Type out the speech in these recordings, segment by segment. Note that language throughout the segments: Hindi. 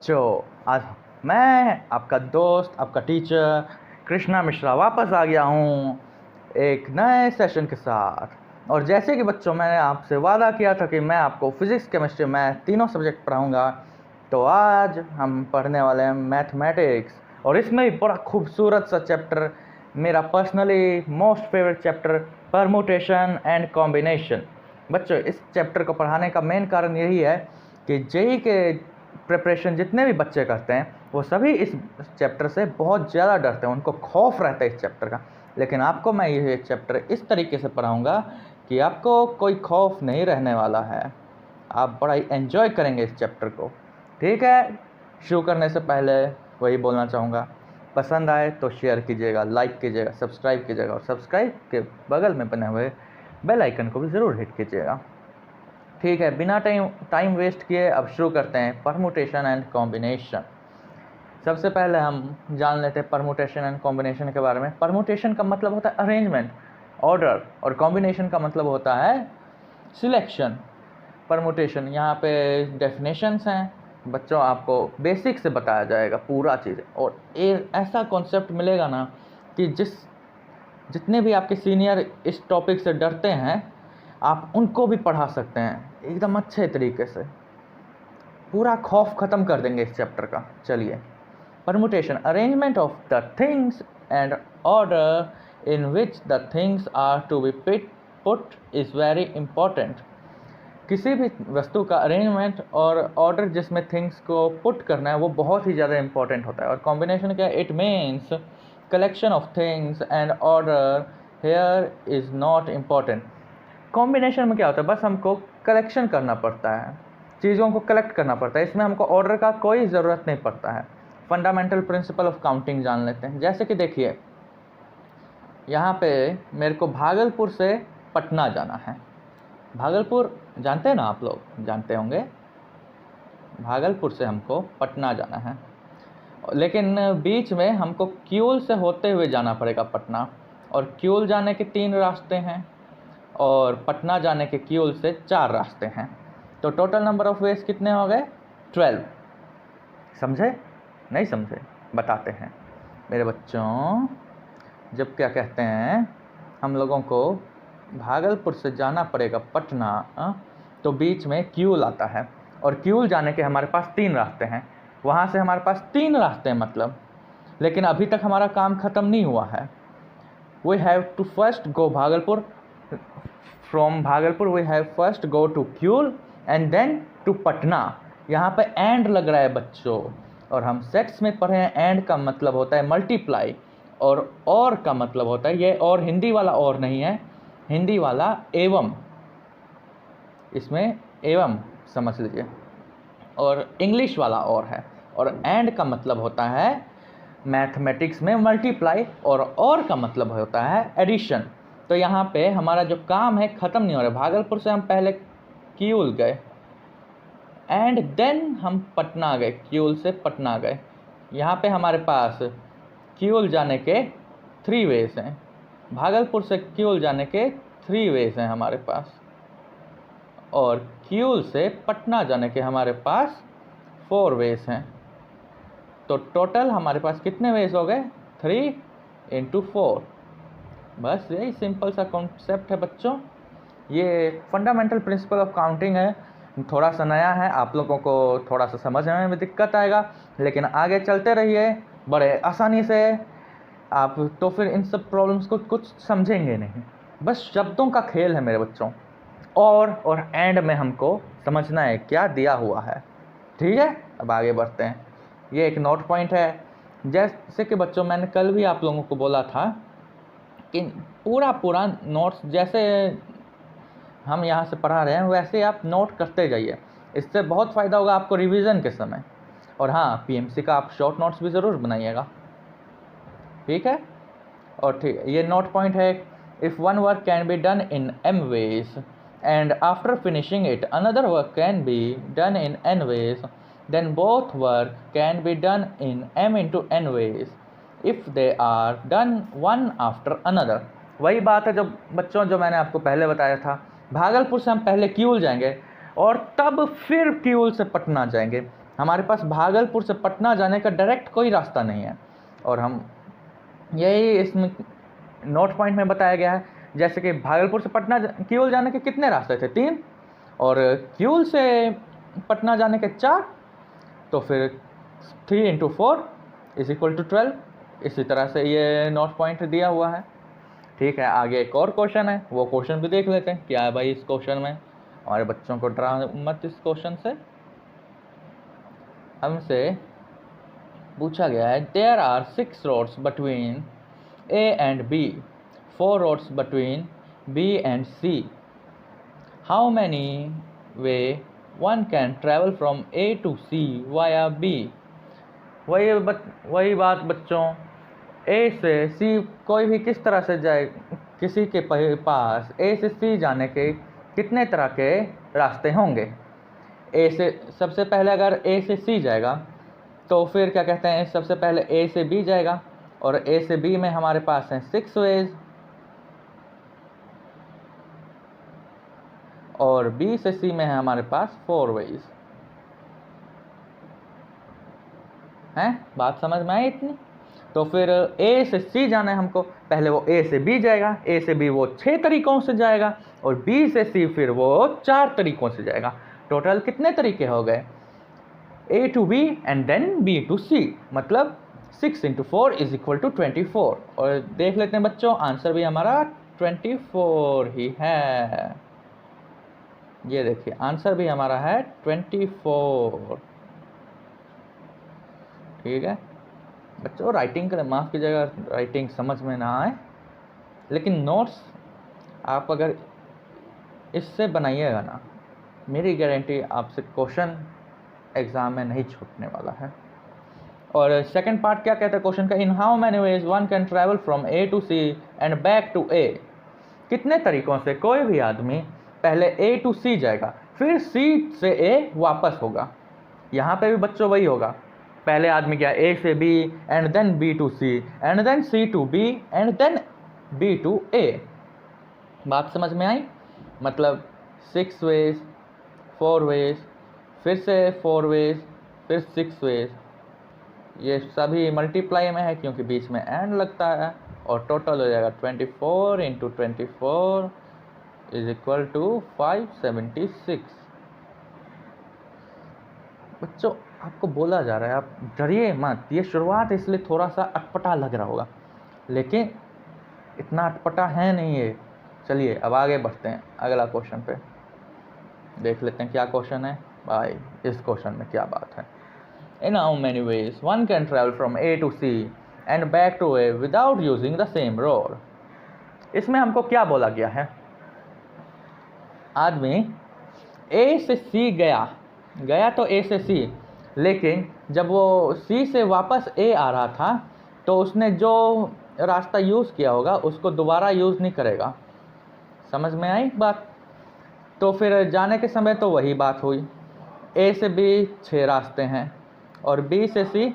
जो आज मैं आपका दोस्त, आपका टीचर कृष्णा मिश्रा वापस आ गया हूँ एक नए सेशन के साथ। और जैसे कि बच्चों मैंने आपसे वादा किया था कि मैं आपको फिज़िक्स, केमिस्ट्री, मैथ तीनों सब्जेक्ट पढ़ाऊँगा, तो आज हम पढ़ने वाले हैं मैथमेटिक्स। और इसमें भी बड़ा खूबसूरत सा चैप्टर, मेरा personally most favourite chapter, permutation and combination. बच्चों इस चैप्टर को पढ़ाने का मेन कारण यही है कि जेई के प्रिपरेशन जितने भी बच्चे करते हैं वो सभी इस चैप्टर से बहुत ज़्यादा डरते हैं, उनको खौफ रहता है इस चैप्टर का। लेकिन आपको मैं ये चैप्टर इस तरीके से पढ़ाऊँगा कि आपको कोई खौफ नहीं रहने वाला है, आप बड़ा ही एन्जॉय करेंगे इस चैप्टर को। ठीक है, शुरू करने से पहले वही बोलना चाहूँगा, पसंद आए तो शेयर कीजिएगा, लाइक कीजिएगा, सब्सक्राइब कीजिएगा और सब्सक्राइब के बगल में बने हुए बेल आइकन को भी ज़रूर हिट कीजिएगा। ठीक है, बिना टाइम वेस्ट किए अब शुरू करते हैं परमुटेशन एंड कॉम्बिनेशन। सबसे पहले हम जान लेते हैं परमुटेशन एंड कॉम्बिनेशन के बारे में। परमुटेशन का मतलब होता है अरेंजमेंट, ऑर्डर, और कॉम्बिनेशन का मतलब होता है सिलेक्शन। परमुटेशन यहाँ पे डेफिनेशंस हैं बच्चों, आपको बेसिक से बताया जाएगा पूरा चीज़, और ऐसा कॉन्सेप्ट मिलेगा ना कि जितने भी आपके सीनियर इस टॉपिक से डरते हैं आप उनको भी पढ़ा सकते हैं एकदम अच्छे तरीके से, पूरा खौफ ख़त्म कर देंगे इस चैप्टर का। चलिए, permutation, arrangement of the things and order in which the things are to be put is very important. किसी भी वस्तु का अरेंजमेंट और ऑर्डर जिसमें थिंग्स को पुट करना है वो बहुत ही ज़्यादा इंपॉर्टेंट होता है। और कॉम्बिनेशन क्या है? It means collection of things and order here is not important. Combination में क्या होता है? बस हमको कलेक्शन करना पड़ता है, चीज़ों को कलेक्ट करना पड़ता है, इसमें हमको ऑर्डर का कोई ज़रूरत नहीं पड़ता है। फंडामेंटल प्रिंसिपल ऑफ काउंटिंग जान लेते हैं। जैसे कि देखिए, यहाँ पे मेरे को भागलपुर से पटना जाना है। भागलपुर जानते हैं ना, आप लोग जानते होंगे, भागलपुर से हमको पटना जाना है, लेकिन बीच में हमको क्यूल से होते हुए जाना पड़ेगा पटना। और क्यूल जाने के 3 रास्ते हैं और पटना जाने के क्यूल से 4 रास्ते हैं, तो टोटल नंबर ऑफ वेज कितने हो गए? 12। समझे? नहीं समझे? बताते हैं मेरे बच्चों। जब क्या कहते हैं, हम लोगों को भागलपुर से जाना पड़ेगा पटना, तो बीच में क्यूल आता है, और क्यूल जाने के हमारे पास 3 रास्ते हैं। वहाँ से हमारे पास 3 रास्ते हैं मतलब, लेकिन अभी तक हमारा काम ख़त्म नहीं हुआ है। We have to first go Bhagalpur, from Bhagalpur we have first go to Kiul and then to Patna. यहाँ पे एंड लग रहा है बच्चों, और हम सेट्स में पढ़े हैं, एंड का मतलब होता है मल्टीप्लाई, और का मतलब होता है, ये और हिंदी वाला और नहीं है, हिंदी वाला एवं, इसमें एवं समझ लीजिए, और इंग्लिश वाला और है। और एंड का मतलब होता है मैथमेटिक्स में मल्टीप्लाई, और का मतलब होता है एडिशन। तो यहाँ पे हमारा जो काम है ख़त्म नहीं हो रहा है। भागलपुर से हम पहले क्यूल गए एंड देन हम पटना गए, क्यूल से पटना गए। यहाँ पे हमारे पास क्यूल जाने के 3 वेज हैं, भागलपुर से क्यूल जाने के 3 वेज हैं हमारे पास, और क्यूल से पटना जाने के हमारे पास 4 वेज हैं। तो टोटल हमारे पास कितने वेज हो गए? 3 × 4। बस यही सिंपल सा कॉन्सेप्ट है बच्चों। ये फंडामेंटल प्रिंसिपल ऑफ काउंटिंग है, थोड़ा सा नया है, आप लोगों को थोड़ा सा समझने में दिक्कत आएगा, लेकिन आगे चलते रहिए बड़े आसानी से आप, तो फिर इन सब प्रॉब्लम्स को कुछ समझेंगे नहीं। बस शब्दों का खेल है मेरे बच्चों, और एंड में हमको समझना है क्या दिया हुआ है। ठीक है, अब आगे बढ़ते हैं। ये एक नोट पॉइंट है। जैसे कि बच्चों मैंने कल भी आप लोगों को बोला था कि पूरा नोट्स जैसे हम यहाँ से पढ़ा रहे हैं वैसे आप नोट करते जाइए, इससे बहुत फ़ायदा होगा आपको रिवीजन के समय। और हाँ, पीएमसी का आप शॉर्ट नोट्स भी ज़रूर बनाइएगा, ठीक है। और ठीक है, ये नोट पॉइंट है, if one work can be done in m ways and after finishing it another work can be done in n ways, then both work can be done in m into n ways if they are done one after another। वही बात है जो बच्चों जो मैंने आपको पहले बताया था, भागलपुर से हम पहले क्यूल जाएंगे और तब फिर क्यूल से पटना जाएंगे। हमारे पास भागलपुर से पटना जाने का डायरेक्ट कोई रास्ता नहीं है, और हम यही इसमें नोट पॉइंट में बताया गया है। जैसे कि भागलपुर से पटना क्यूल जाने के कितने रास्ते थे, 3, और क्यूल से पटना जाने के 4, तो फिर 3 × 4 = 12। इसी तरह से ये नोट पॉइंट दिया हुआ है। ठीक है, आगे एक और क्वेश्चन है, वो क्वेश्चन भी देख लेते हैं क्या है भाई इस क्वेश्चन में। हमारे बच्चों को डरा मत इस क्वेश्चन से। हमसे पूछा गया है, there are 6 roads between A and B, 4 roads between B and C. How many way one can travel from A to C via B? वही बात बच्चों, A से C कोई भी किस तरह से जाए, किसी के पास A से C जाने के कितने तरह के रास्ते होंगे। A से सबसे पहले अगर A से C जाएगा तो फिर क्या कहते हैं, सबसे पहले A से B जाएगा, और A से B में हमारे पास हैं 6 ways, और B से C में है हमारे पास 4 ways। हैं, बात समझ में आई इतनी? तो फिर A से C जाना है हमको, पहले वो A से B जाएगा, A से B वो 6 तरीकों से जाएगा, और B से C फिर वो 4 तरीकों से जाएगा। टोटल कितने तरीके हो गए, A to B and then B to C, मतलब 6 × 4 = 24। और देख लेते हैं बच्चों, आंसर भी हमारा 24 ही है। ये देखिए आंसर भी हमारा है 24। ठीक है बच्चों, राइटिंग करें, माफ़ कीजिएगा राइटिंग समझ में ना आए, लेकिन नोट्स आप अगर इससे बनाइएगा ना, मेरी गारंटी आपसे क्वेश्चन एग्ज़ाम में नहीं छूटने वाला है। और सेकंड पार्ट क्या कहता है क्वेश्चन का, in how many ways one can travel from A to C and back to A। कितने तरीक़ों से कोई भी आदमी पहले A to C जाएगा, फिर C से A वापस होगा। यहाँ पे भी बच्चों वही होगा, पहले आदमी क्या A से B and then B to C and then C to B and then B to A। बात समझ में आई? मतलब 6 ways, 4 ways, फिर से 4 ways, फिर 6 ways। ये सभी मल्टीप्लाई में है क्योंकि बीच में एंड लगता है, और टोटल हो जाएगा 24 × 24 = 576। बच्चों आपको बोला जा रहा है, आप डरिए मत, ये शुरुआत इसलिए थोड़ा सा अटपटा लग रहा होगा, लेकिन इतना अटपटा है नहीं ये। चलिए अब आगे बढ़ते हैं, अगला क्वेश्चन पे देख लेते हैं क्या क्वेश्चन है भाई। इस क्वेश्चन में क्या बात है, in how many ways one can travel from A to C and back to A without using the same road. इसमें हमको क्या बोला गया है, आदमी A से C गया तो A से C, लेकिन जब वो C से वापस A आ रहा था तो उसने जो रास्ता यूज़ किया होगा उसको दोबारा यूज़ नहीं करेगा। समझ में आई बात? तो फिर जाने के समय तो वही बात हुई, A से B 6 रास्ते हैं और B से C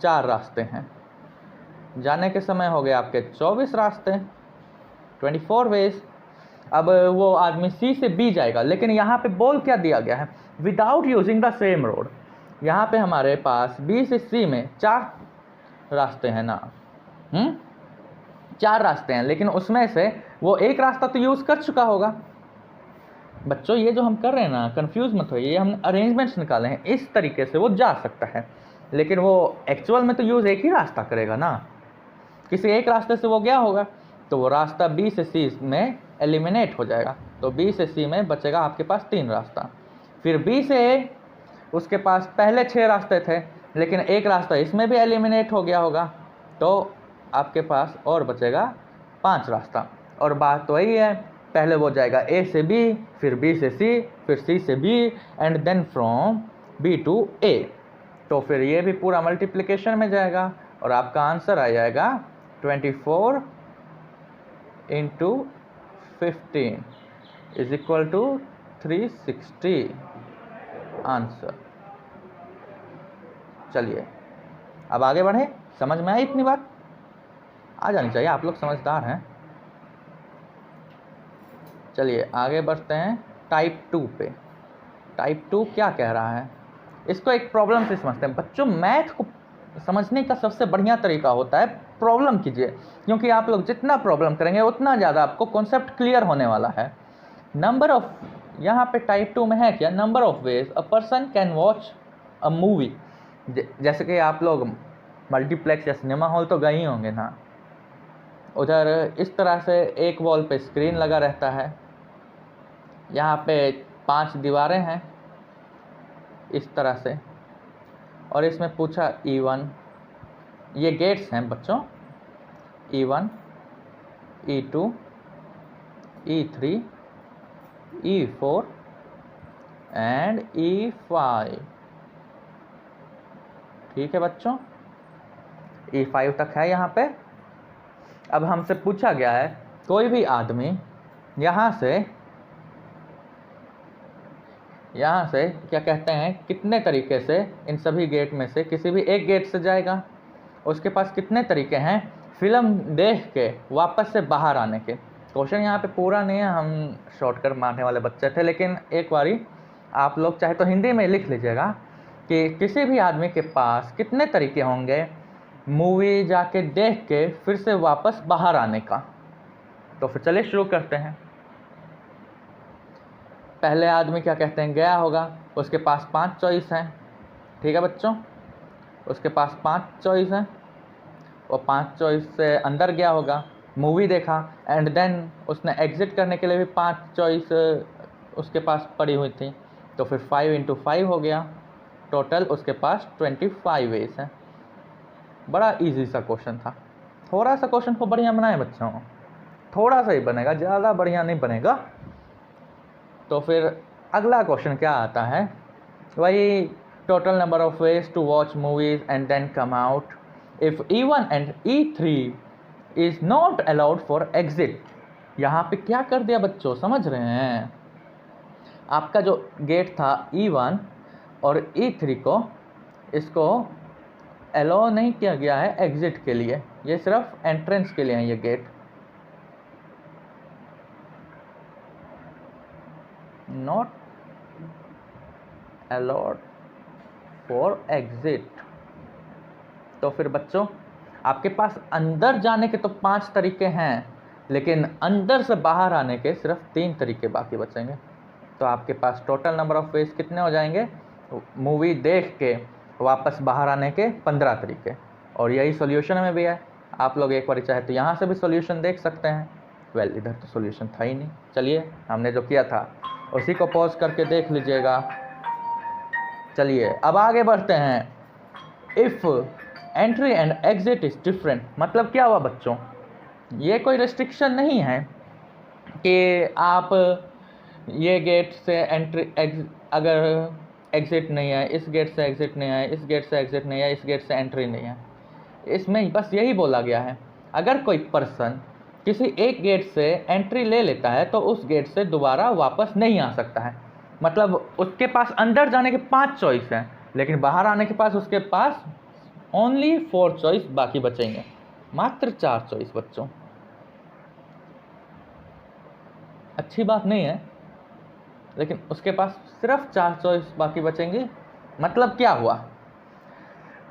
4 रास्ते हैं। जाने के समय हो गए आपके 24 रास्ते, 24 वेज। अब वो आदमी C से B जाएगा, लेकिन यहाँ पे बोल क्या दिया गया है, without using the same road. यहाँ पे हमारे पास B से C में 4 रास्ते हैं ना, 4 रास्ते हैं, लेकिन उसमें से वो एक रास्ता तो यूज़ कर चुका होगा। बच्चों ये जो हम कर रहे हैं ना, कंफ्यूज मत होइए, ये हम अरेंजमेंट्स निकाले हैं, इस तरीके से वो जा सकता है, लेकिन वो एक्चुअल में तो यूज़ एक ही रास्ता करेगा ना, किसी एक रास्ते से वो गया होगा, तो वो रास्ता B से C में एलिमिनेट हो जाएगा। तो B से C में बचेगा आपके पास 3 रास्ता। फिर B से A, उसके पास पहले 6 रास्ते थे, लेकिन एक रास्ता इसमें भी एलिमिनेट हो गया होगा, तो आपके पास और बचेगा 5 रास्ता। और बात तो वही है, पहले वो जाएगा A से B, फिर B से C, फिर C से B and then from B to A। तो फिर ये भी पूरा मल्टीप्लिकेशन में जाएगा और आपका आंसर आ जाएगा 24 × 15 = 360 आंसर। चलिए अब आगे बढ़े, समझ में आई इतनी बात? आ जानी चाहिए, आप लोग समझदार हैं। चलिए आगे बढ़ते हैं टाइप 2 पे। टाइप 2 क्या कह रहा है, इसको एक प्रॉब्लम से समझते हैं। बच्चों मैथ को समझने का सबसे बढ़िया तरीका होता है प्रॉब्लम कीजिए, क्योंकि आप लोग जितना प्रॉब्लम करेंगे उतना ज़्यादा आपको कॉन्सेप्ट क्लियर होने वाला है। नंबर ऑफ, यहाँ पे टाइप 2 में है क्या, number of veg a person can watch a movie. जैसे कि आप लोग मल्टीप्लेक्स या सिनेमा हॉल तो गए ही होंगे ना, उधर इस तरह से एक वॉल पे स्क्रीन लगा रहता है, यहाँ पे 5 दीवारें हैं इस तरह से, और इसमें पूछा E1, ये गेट्स हैं बच्चों, E1, E2, E3, E4 and E5। ठीक है बच्चों, E5 तक है यहाँ पे। अब हमसे पूछा गया है कोई भी आदमी यहाँ से क्या कहते हैं, कितने तरीके से इन सभी गेट में से किसी भी एक गेट से जाएगा, उसके पास कितने तरीके हैं फिल्म देख के वापस से बाहर आने के। क्वेश्चन यहाँ पे पूरा नहीं है, हम शॉर्टकट मारने वाले बच्चे थे, लेकिन एक बारी आप लोग चाहे तो हिंदी में लिख लीजिएगा कि किसी भी आदमी के पास कितने तरीके होंगे मूवी जाके देख के फिर से वापस बाहर आने का। तो फिर चलिए शुरू करते हैं। पहले आदमी क्या कहते हैं, गया होगा, उसके पास 5 चॉइस हैं। ठीक है बच्चों, उसके पास 5 चॉइस हैं, वो 5 चॉइस से अंदर गया होगा, मूवी देखा, एंड देन उसने एग्ज़िट करने के लिए भी 5 चॉइस उसके पास पड़ी हुई थी। तो फिर 5 × 5 हो गया, टोटल उसके पास 25 वेज हैं। बड़ा इजी सा क्वेश्चन था। थोड़ा सा क्वेश्चन को बढ़िया बनाए बच्चों, थोड़ा सा ही बनेगा, ज़्यादा बढ़िया नहीं बनेगा। तो फिर अगला क्वेश्चन क्या आता है, वही total number of ways to watch movies and then come out if E1 and E3 is not allowed for exit. यहाँ पे क्या कर दिया बच्चों, समझ रहे हैं, आपका जो गेट था E1 और E3 को, इसको अलाउ नहीं किया गया है एग्जिट के लिए, ये सिर्फ एंट्रेंस के लिए है ये gate, not allowed for exit. तो फिर बच्चों आपके पास अंदर जाने के तो 5 तरीके हैं, लेकिन अंदर से बाहर आने के सिर्फ 3 तरीके बाकी बचेंगे। तो आपके पास टोटल नंबर ऑफ वेज कितने हो जाएंगे, मूवी देख के वापस बाहर आने के 15 तरीके। और यही सॉल्यूशन में भी है, आप लोग एक बार चाहे तो यहाँ से भी सॉल्यूशन देख सकते हैं। इधर तो सॉल्यूशन था ही नहीं। चलिए हमने जो किया था उसी को पॉज करके देख लीजिएगा। चलिए अब आगे बढ़ते हैं। If entry and exit is different, मतलब क्या हुआ बच्चों, ये कोई रेस्ट्रिक्शन नहीं है कि आप ये गेट से एंट्री अगर एग्ज़िट नहीं है, इस गेट से एग्ज़िट नहीं है, इस गेट से एग्ज़िट नहीं है, इस गेट से एंट्री नहीं है। इसमें बस यही बोला गया है, अगर कोई पर्सन किसी एक गेट से एंट्री ले लेता है तो उस गेट से दोबारा वापस नहीं आ सकता है। मतलब उसके पास अंदर जाने के 5 चॉइस हैं, लेकिन बाहर आने के पास उसके पास ओनली 4 चॉइस बाकी बचेंगे, मात्र 4 चॉइस बच्चों। अच्छी बात नहीं है, लेकिन उसके पास सिर्फ 4 चॉइस बाकी बचेंगी। मतलब क्या हुआ,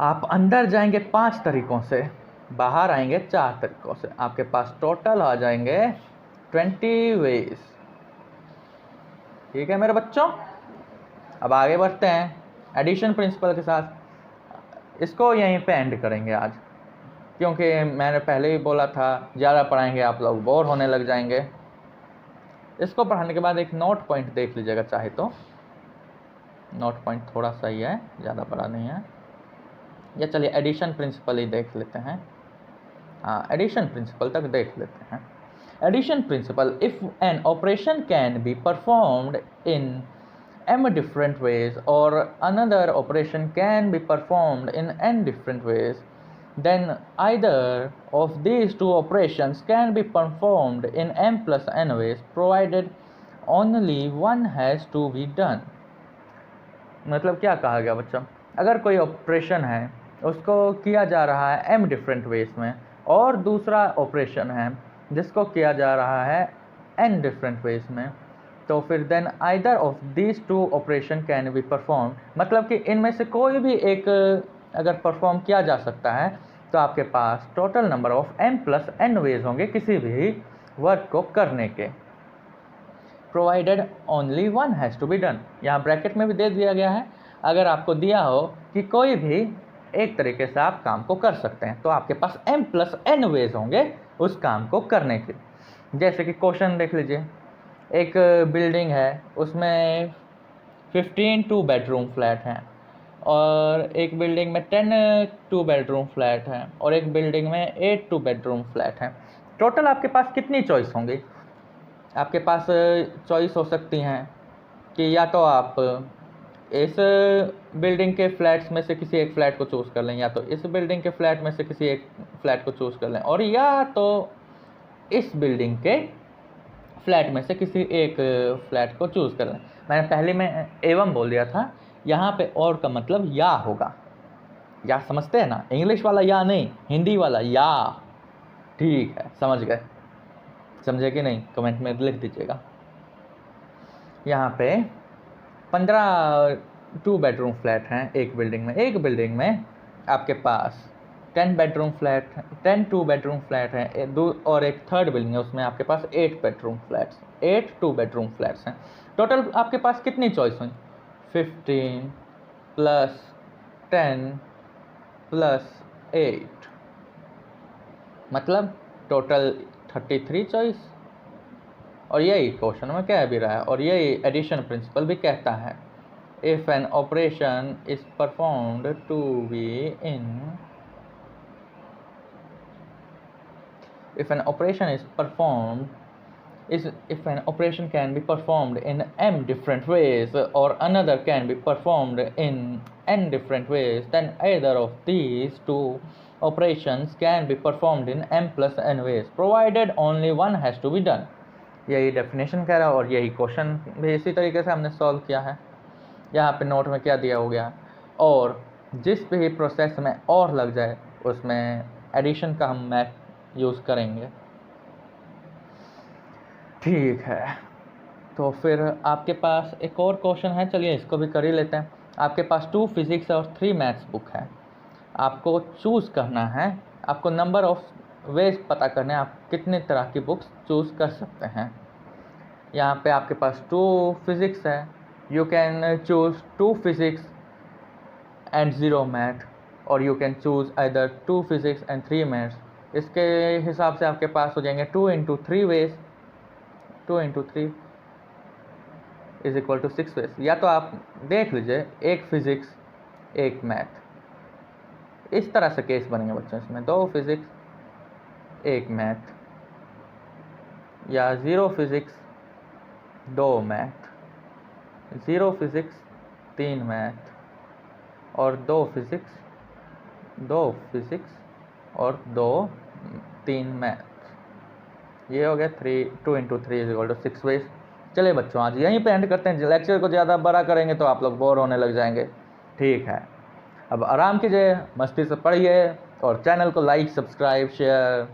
आप अंदर जाएंगे 5 तरीकों से, बाहर आएंगे 4 तरीकों से, आपके पास टोटल आ जाएंगे 20 वेज। ठीक है मेरे बच्चों, अब आगे बढ़ते हैं एडिशन प्रिंसिपल के साथ। इसको यहीं पे एंड करेंगे आज, क्योंकि मैंने पहले ही बोला था ज़्यादा पढ़ाएंगे आप लोग बोर होने लग जाएंगे। इसको पढ़ाने के बाद एक नोट पॉइंट देख लीजिएगा चाहे तो, नोट पॉइंट थोड़ा सा ही है, ज़्यादा बड़ा नहीं है। या चलिए एडिशन प्रिंसिपल ही देख लेते हैं। हाँ, एडिशन प्रिंसिपल तक देख लेते हैं। Addition principle, if an operation can be performed in m different ways or another operation can be performed in n different ways, then either of these two operations can be performed in m plus n ways provided only one has to be done। मतलब क्या कहा गया बच्चों, अगर कोई ऑपरेशन है उसको किया जा रहा है m डिफरेंट वेज में, और दूसरा ऑपरेशन है जिसको किया जा रहा है n डिफरेंट वेज में, तो फिर then either of these two operation can be perform, मतलब कि इनमें से कोई भी एक अगर परफॉर्म किया जा सकता है तो आपके पास total number of m+n ways होंगे किसी भी वर्क को करने के। Provided only one has to be done, यहाँ ब्रैकेट में भी दे दिया गया है, अगर आपको दिया हो कि कोई भी एक तरीके से आप काम को कर सकते हैं तो आपके पास m+n वेज होंगे उस काम को करने के। जैसे कि क्वेश्चन देख लीजिए, एक बिल्डिंग है उसमें 15 2 बेडरूम फ्लैट हैं, और एक बिल्डिंग में 10 2 बेडरूम फ्लैट हैं, और एक बिल्डिंग में 8 2 बेडरूम फ्लैट हैं। टोटल आपके पास कितनी चॉइस होंगी? आपके पास चॉइस हो सकती हैं कि या तो आप इस बिल्डिंग के फ्लैट्स में से किसी एक फ्लैट को चूज़ कर लें, या तो इस बिल्डिंग के फ्लैट में से किसी एक फ्लैट को चूज़ कर लें, और या तो इस बिल्डिंग के फ्लैट में से किसी एक फ्लैट को चूज़ कर लें। मैंने पहले में एवं बोल दिया था, यहाँ पे और का मतलब या होगा। या समझते हैं ना, इंग्लिश वाला या नहीं, हिंदी वाला या। ठीक है, समझ गए? समझे कि नहीं? कमेंट में लिख दीजिएगा। यहाँ पे 15 2 बेडरूम फ्लैट हैं एक बिल्डिंग में। एक बिल्डिंग में आपके पास 10 बेडरूम फ्लैट, 10 2 बेडरूम फ्लैट हैं, और एक थर्ड बिल्डिंग है उसमें आपके पास 8 बेडरूम फ्लैट्स, 8 2 बेडरूम फ्लैट्स हैं। टोटल आपके पास कितनी चॉइस हुई? 15 + 10 + 8, मतलब टोटल 33 चॉइस। और यही क्वेश्चन में कह भी रहा है, और यही एडिशन प्रिंसिपल भी कहता है। If an operation is performed to be in if an operation can be performed in m different ways, or another can be performed in n different ways, then either of these two operations can be performed in m+n ways, provided only one has to be done। यही डेफिनेशन कह रहा है, और यही क्वेश्चन भी इसी तरीके से हमने सॉल्व किया है। यहाँ पे नोट में क्या दिया हो गया, और जिस भी प्रोसेस में और लग जाए उसमें एडिशन का हम मैथ यूज़ करेंगे। ठीक है, तो फिर आपके पास एक और क्वेश्चन है, चलिए इसको भी कर ही लेते हैं। आपके पास 2 फिज़िक्स और 3 मैथ्स बुक है, आपको चूज़ करना है, आपको नंबर ऑफ वेज पता करने हैं, आप कितने तरह की बुक्स चूज़ कर सकते हैं। यहाँ पे आपके पास 2 फिज़िक्स है, you can choose 2 physics and 0 math, और you can choose either 2 physics and 3 maths. इसके हिसाब से आपके पास हो जाएंगे 2 × 3 वेज, 2 × 3 = 6 वेज। या तो आप देख लीजिए, एक फिज़िक्स एक मैथ, इस तरह से केस बनेंगे बच्चों इसमें, 2 फिज़िक्स 1 मैथ, या 0 फिज़िक्स 2 मैथ, 0 फिज़िक्स 3 मैथ, और 2 फिज़िक्स और 3 मैथ। ये हो गया 2 × 3 = 6 वेज। चलिए बच्चों, आज यहीं पे एंड करते हैं। लेक्चर को ज़्यादा बड़ा करेंगे तो आप लोग बोर होने लग जाएंगे। ठीक है, अब आराम कीजिए, मस्ती से पढ़िए, और चैनल को लाइक, सब्सक्राइब, शेयर